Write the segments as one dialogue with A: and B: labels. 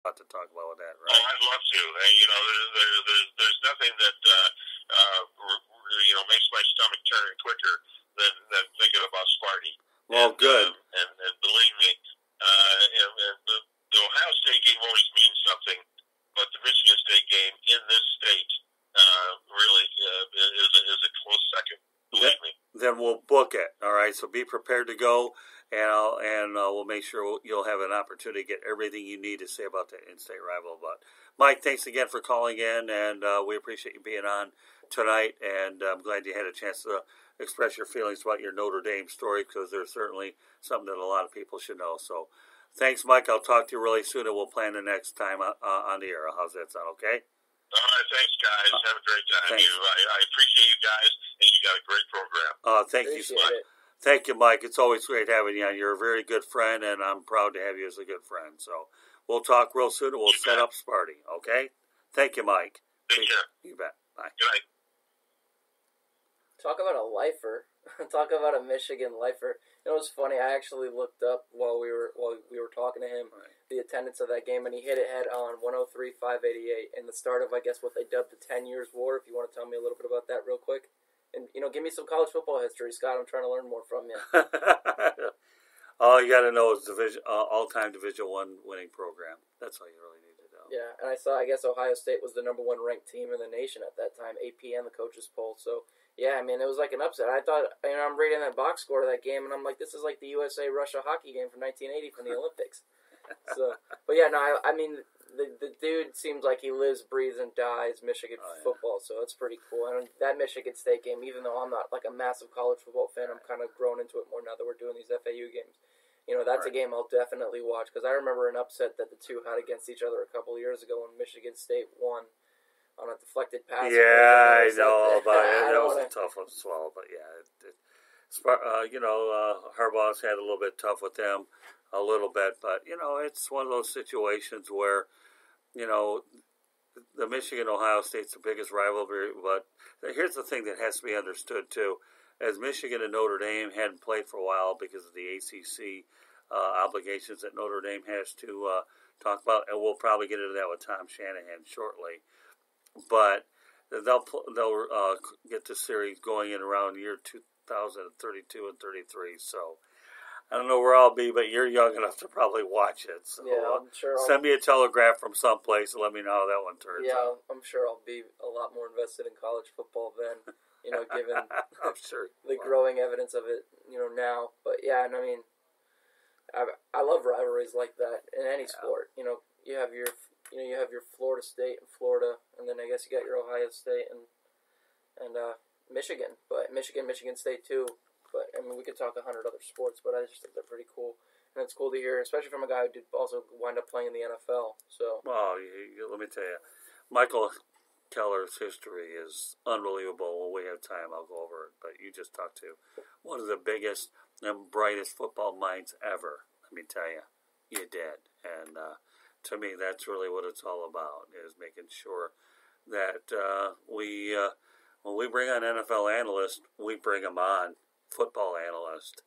A: lot to talk about with that,
B: Oh,
A: right?
B: I'd love to. And, there's nothing that makes my stomach turn quicker than thinking about Sparty.
A: Well, good.
B: And believe me, the Ohio State game always means something, but the Michigan State game in this state really is a close second. Believe me.
A: Then we'll book it. All right. So be prepared to go, and we'll make sure you'll have an opportunity to get everything you need to say about the in-state rival. But Mike, thanks again for calling in, and we appreciate you being on tonight. And I'm glad you had a chance to express your feelings about your Notre Dame story, because there's certainly something that a lot of people should know. So thanks, Mike. I'll talk to you really soon, and we'll plan the next time on the air. How's that sound? Okay.
B: All right, thanks, guys. Have a great time. I appreciate you guys, and you got a great program.
A: Thank you so much. Thank you, Mike. It's always great having you on. You're a very good friend, and I'm proud to have you as a good friend. So we'll talk real soon, and we'll set up Sparty, okay? Thank you, Mike.
B: Take care.
A: You bet. Bye.
B: Good night.
C: Talk about a lifer. Talk about a Michigan lifer. It was funny. I actually looked up while we were talking to him the attendance of that game, and he hit it head on 103,588 in the start of, I guess, what they dubbed the 10 Years' War. If you want to tell me a little bit about that real quick, and give me some college football history, Scott. I'm trying to learn more from you.
A: All you got to know is all-time Division I winning program. That's all you really need to know.
C: Yeah, and I guess Ohio State was the #1 ranked team in the nation at that time, AP and the coaches poll. So. Yeah, I mean, it was like an upset. I thought, I'm reading that box score of that game, and I'm like, this is like the USA-Russia hockey game from 1980 from the Olympics. So, but yeah, no, I mean, the dude seems like he lives, breathes, and dies Michigan football, so it's pretty cool. And that Michigan State game, even though I'm not like a massive college football fan, I'm kind of grown into it more now that we're doing these FAU games. That's a game I'll definitely watch, because I remember an upset that the two had against each other a couple of years ago when Michigan State won on a deflected pass.
A: Yeah, I know about it. That was a tough one to swallow, but yeah, Harbaugh's had a little bit tough with them, a little bit, but it's one of those situations where, the Michigan-Ohio State's the biggest rivalry. But here's the thing that has to be understood too: as Michigan and Notre Dame hadn't played for a while because of the ACC obligations that Notre Dame has to talk about, and we'll probably get into that with Tom Shanahan shortly. But they'll get the series going in around year 2032 and 33. So I don't know where I'll be, but you're young enough to probably watch it. So
C: yeah, I'm sure.
A: Send me a telegraph from someplace and let me know how that one turns out.
C: Yeah, I'm sure I'll be a lot more invested in college football then. Given
A: I'm sure
C: the growing evidence of it, now. But yeah, and I mean, I love rivalries like that in any sport. You have your Florida State and Florida, and then I guess you got your Ohio State and Michigan, but Michigan State too. But I mean, we could talk 100 other sports, but I just think they're pretty cool, and it's cool to hear, especially from a guy who did also wind up playing in the NFL. So,
A: well, let me tell you, Michael Keller's history is unbelievable. When we have time, I'll go over it. But you just talked to one of the biggest and brightest football minds ever. Let me tell you, you did, and to me, that's really what it's all about, is making sure that when we bring on NFL analysts, we bring them on football analyst.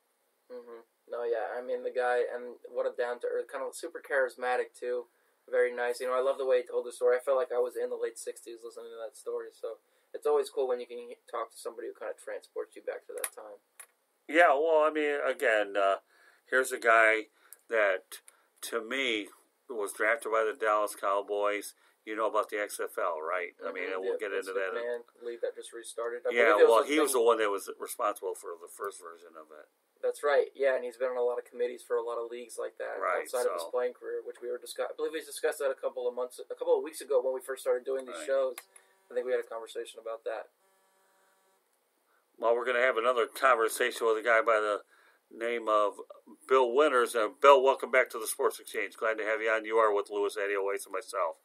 C: Mm-hmm. No, yeah, I mean, the guy, and what a down-to-earth, kind of super charismatic, too. Very nice. I love the way he told the story. I felt like I was in the late 60s listening to that story, so it's always cool when you can talk to somebody who kind of transports you back to that time.
A: Yeah, well, I mean, again, here's a guy that, to me, was drafted by the Dallas Cowboys. You know about the XFL, right?
C: Mm-hmm.
A: I mean, we'll get into that.
C: League that just restarted.
A: Yeah, well, he was the one that was responsible for the first version of it.
C: That's right. Yeah, and he's been on a lot of committees for a lot of leagues like that outside of his playing career, which we were discussing. I believe we discussed that a couple of weeks ago when we first started doing these shows. I think we had a conversation about that.
A: Well, we're going to have another conversation with a guy by the name of Bill Winters. Bill, welcome back to the Sports Exchange. Glad to have you on. You are with Louis Adiowace and myself.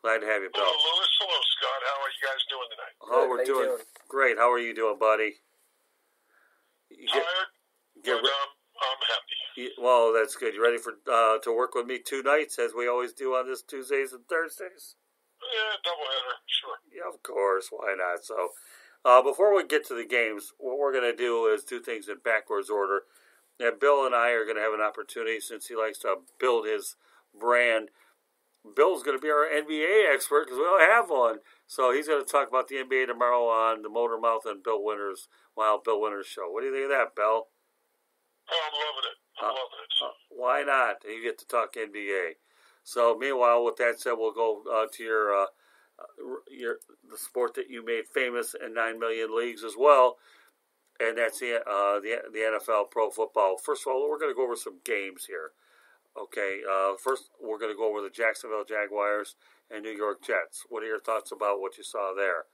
A: Glad to have you, Bill.
D: Hello, Louis. Hello, Scott. How are you guys doing tonight?
A: Oh, we're doing great. How are you doing, buddy?
D: Tired, but I'm happy.
A: Well, that's good. You ready for to work with me 2 nights, as we always do on this Tuesdays and Thursdays?
D: Yeah, doubleheader, sure.
A: Yeah, of course. Why not? So, before we get to the games, what we're going to do is do things in backwards order. And Bill and I are going to have an opportunity, since he likes to build his brand Bill's going to be our NBA expert because we don't have one. So he's going to talk about the NBA tomorrow on the Motor Mouth and Bill Winters show. What do you think of that, Bill?
D: Oh, I'm loving it. I'm loving it.
A: Why not? You get to talk NBA. So meanwhile, with that said, we'll go to your the sport that you made famous in 9 million leagues as well, and that's the NFL Pro Football. First of all, we're going to go over some games here. Okay, first we're going to go over the Jacksonville Jaguars and New York Jets. What are your thoughts about what you saw there?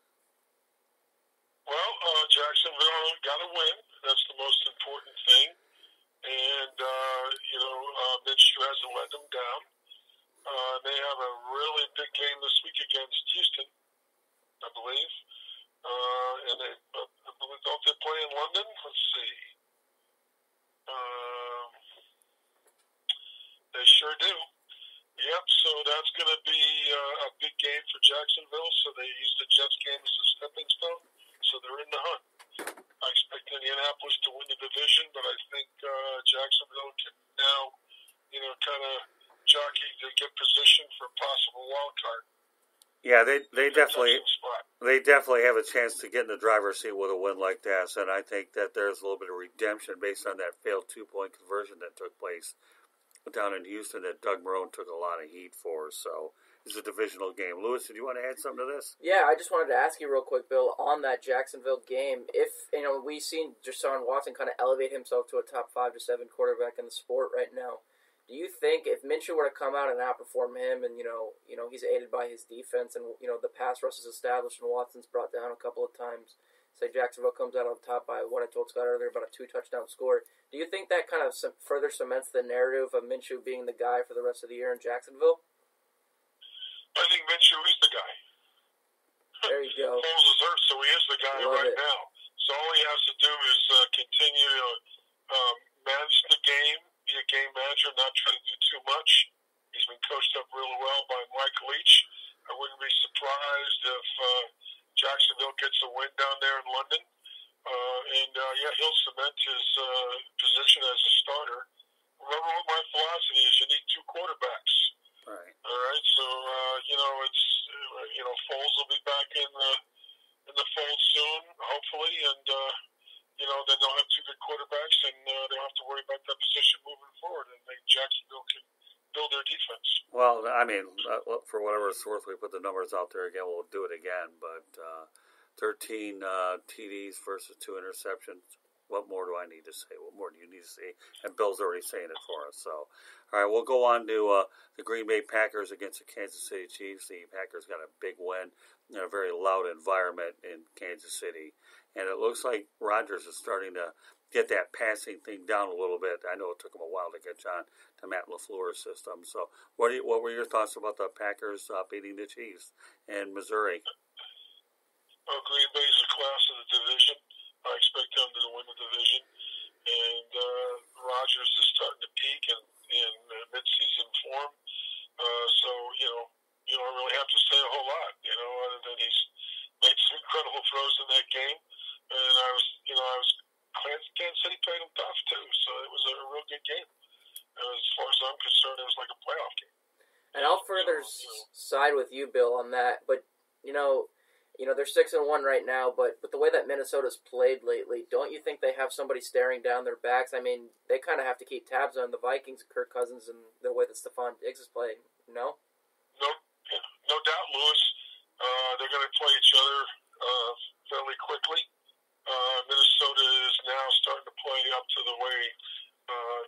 D: Well, Jacksonville got a win. That's the most important thing. And, Minshew hasn't let them down. They have a really big game this week against Houston, I believe. And don't they play in London? Let's see. They sure do. Yep, so that's going to be a big game for Jacksonville. So they use the Jets game as a stepping stone. So they're in the hunt. I expect Indianapolis to win the division, but I think Jacksonville can now, kind of jockey to get position for a possible wild card.
A: Yeah, they definitely have a chance to get in the driver's seat with a win like that. And I think that there's a little bit of redemption based on that failed 2-point conversion that took place down in Houston that Doug Marrone took a lot of heat for. So it's a divisional game. Lewis, did you want to add something to this?
C: Yeah, I just wanted to ask you real quick, Bill, on that Jacksonville game. If, we've seen Deshaun Watson kind of elevate himself to a top 5 to 7 quarterback in the sport right now. Do you think if Minshew were to come out and outperform him, and he's aided by his defense, and the pass rush is established and Watson's brought down a couple of times, say Jacksonville comes out on top by what I told Scott earlier about a 2-touchdown score, do you think that kind of further cements the narrative of Minshew being the guy for the rest of the year in Jacksonville?
D: I think Minshew is the guy.
C: There you go.
D: Foles is hurt, so he is the guy now. So all he has to do is continue to manage the game, be a game manager, not try to do too much. He's been coached up really well by Mike Leach. I wouldn't be surprised if Jacksonville gets a win down there in London. He'll cement his position as a starter. Remember what my philosophy is: you need 2 quarterbacks.
A: Right.
D: All right. So Foles will be back in the fold soon, hopefully, and then they'll have 2 good quarterbacks, and they'll have to worry about that position moving forward. And then Jacksonville can build their defense.
A: Well, I mean, for whatever it's worth, we put the numbers out there again. We'll do it again, but 13 TDs versus 2 interceptions. What more do I need to say? What more do you need to say? And Bill's already saying it for us. So, all right, we'll go on to the Green Bay Packers against the Kansas City Chiefs. The Packers got a big win in a very loud environment in Kansas City. And it looks like Rodgers is starting to get that passing thing down a little bit. I know it took him a while to catch on to Matt LaFleur's system. So what were your thoughts about the Packers beating the Chiefs in Missouri?
D: Green Bay's a class of the division. I expect them to win the division. And Rodgers is starting to peak in mid-season form. So, you don't really have to say a whole lot, other than he's made some incredible throws in that game. And Kansas City played him tough, too. So it was a real good game. As far as I'm concerned, it was like a playoff game.
C: And I'll further side with you, Bill, on that. But, they're 6-1 right now, but the way that Minnesota's played lately, don't you think they have somebody staring down their backs? I mean, they kind of have to keep tabs on the Vikings, Kirk Cousins, and the way that Stephon Diggs is playing, no?
D: No doubt, Lewis. They're going to play each other fairly quickly. Minnesota is now starting to play up to the way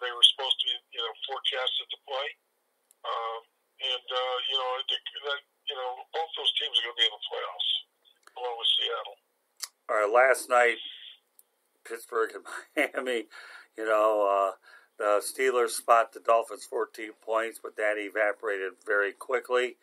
D: they were supposed to be, forecasted to play. Both those teams are going to be in the playoffs, along with Seattle.
A: All right, last night, Pittsburgh and Miami, the Steelers spot the Dolphins 14 points, but that evaporated very quickly.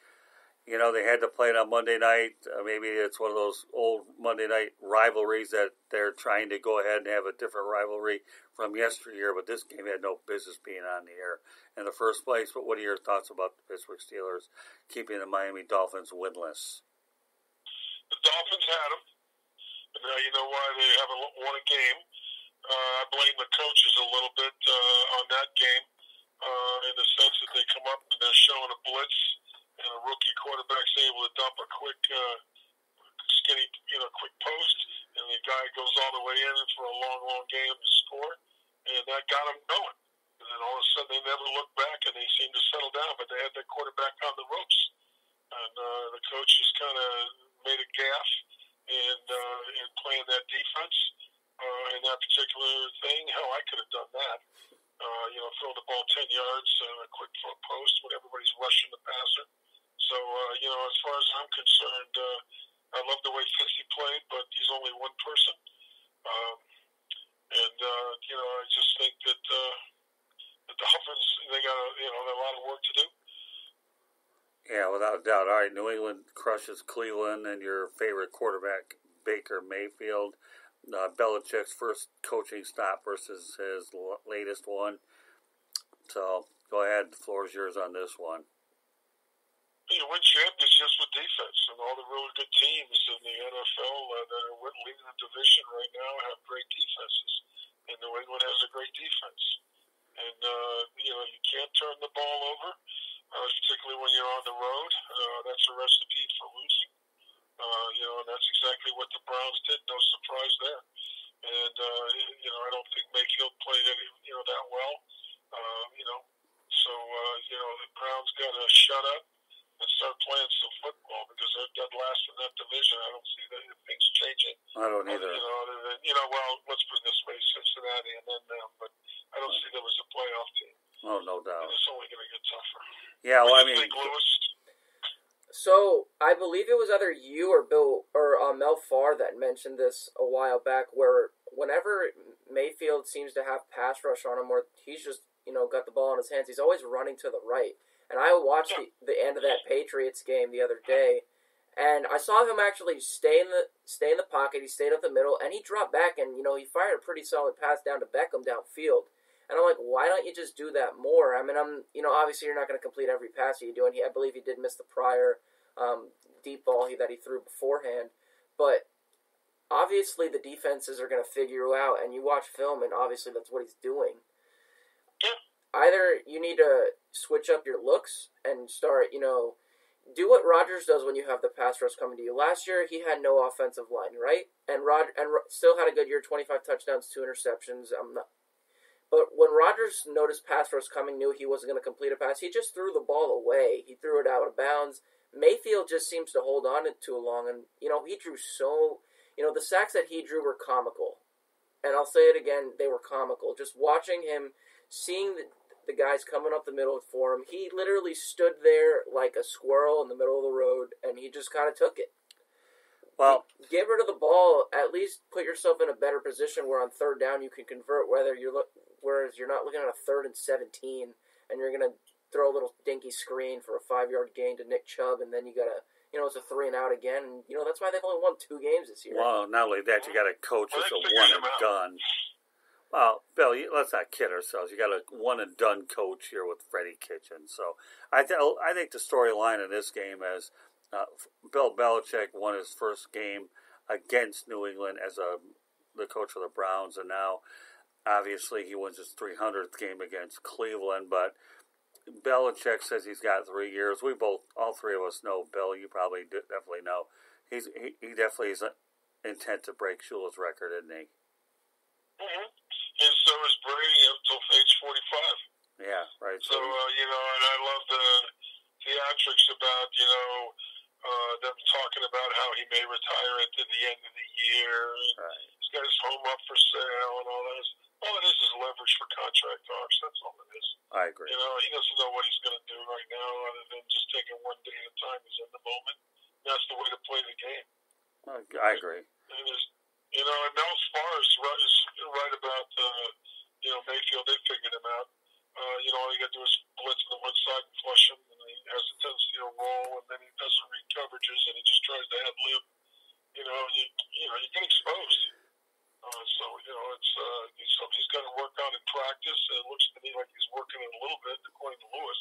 A: They had to play it on Monday night. Maybe it's one of those old Monday night rivalries that they're trying to go ahead and have a different rivalry from yesteryear, but this game had no business being on the air in the first place. But what are your thoughts about the Pittsburgh Steelers keeping the Miami Dolphins winless?
D: The Dolphins had them. And now you know why they haven't won a game. I blame the coaches a little bit on that game in the sense that they come up and they're showing a blitz, quarterback's able to dump a quick, skinny, quick post, and the guy goes all the way in for a long, long game to score, and that got them going. And then all of a sudden, they never looked back, and they seemed to settle down, but they had their quarterback on the ropes. And the coaches kind of made a gaffe in playing that defense in that particular thing. Hell, I could have done that. Throw the ball 10 yards, a quick foot post when everybody's rushing the passer. So, as far as I'm concerned, I love the way Fitzy played, but he's only one person. I just think that the Dolphins, they got a lot of work to do.
A: Yeah, without a doubt. All right, New England crushes Cleveland, and your favorite quarterback, Baker Mayfield. Belichick's first coaching stop versus his latest one. So, go ahead. The floor is yours on this one.
D: You win championships with defense, and all the really good teams in the NFL that are leading the division right now have great defenses. And New England has a great defense. And, you can't turn the ball over, particularly when you're on the road. That's a recipe for losing. And that's exactly what the Browns did. No surprise there. And, I don't think Mayfield played that well. The Browns got to shut up and start playing some football because they're dead last in that division. I don't see things changing.
A: I don't either.
D: Other than, let's put it this way, Cincinnati and then them. But I don't see them as a playoff team.
A: Oh, no doubt.
D: And it's only going to get tougher.
A: Yeah, well, I mean...
D: Lewis?
C: So, I believe it was either you or Bill or Mel Farr that mentioned this a while back, where whenever Mayfield seems to have pass rush on him, where he's just, got the ball in his hands, he's always running to the right. And I watched the end of that Patriots game the other day, and I saw him actually stay in the pocket. He stayed up the middle, and he dropped back, and he fired a pretty solid pass down to Beckham downfield. And I'm like, why don't you just do that more? I mean, obviously you're not going to complete every pass you do, and I believe he did miss the prior deep ball that he threw beforehand. But obviously the defenses are going to figure you out, and you watch film, and obviously that's what he's doing. Either you need to switch up your looks and start, do what Rodgers does when you have the pass rush coming to you. Last year, he had no offensive line, right? And still had a good year, 25 touchdowns, 2 interceptions. But when Rodgers noticed pass rush coming, knew he wasn't going to complete a pass, he just threw the ball away. He threw it out of bounds. Mayfield just seems to hold on it too long. And, he drew the sacks that he drew were comical. And I'll say it again, they were comical. Just watching him, seeing the guys coming up the middle for him, he literally stood there like a squirrel in the middle of the road, and he just kind of took it. Well, get rid of the ball. At least put yourself in a better position where on third down you can convert. Whereas you're not looking at a 3rd and 17, and you're gonna throw a little dinky screen for a 5-yard gain to Nick Chubb, and then you gotta, it's a 3 and out again. And that's why they've only won 2 games this year.
A: Well, not only that, you got a coach that's a one and done. Well, Bill, let's not kid ourselves. You got a one-and-done coach here with Freddie Kitchens. So I think the storyline in this game is Bill Belichick won his first game against New England as the coach of the Browns, and now obviously he wins his 300th game against Cleveland. But Belichick says he's got 3 years. All three of us know, Bill, you probably definitely know. He definitely is intent to break Shula's record, isn't he?
D: Mm-hmm. And so is Brady until age 45.
A: Yeah, right.
D: So, and I love the theatrics about, them talking about how he may retire at the end of the year.
A: Right.
D: He's got his home up for sale and all that. All it is leverage for contract talks. That's all it is.
A: I agree.
D: He doesn't know what he's going to do right now other than just taking one day at a time. He's in the moment. That's the way to play the game.
A: I agree.
D: And Mel Farr is right about, Mayfield. They figured him out. All you got to do is blitz on the one side and flush him, and he has a tendency to roll, and then he doesn't read coverages, and he just tries to ad lib. You get exposed. It's something he's got to work on in practice. It looks to me like he's working it a little bit, according to Lewis.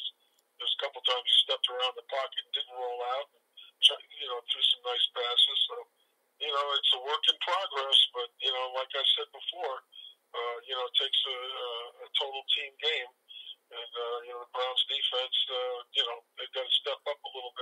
D: There's a couple times he stepped around the pocket and didn't roll out, and threw some nice passes. So, it's a work in progress, but, like I said before, it takes a total team game. And, the Browns defense, they've got to step up a little bit.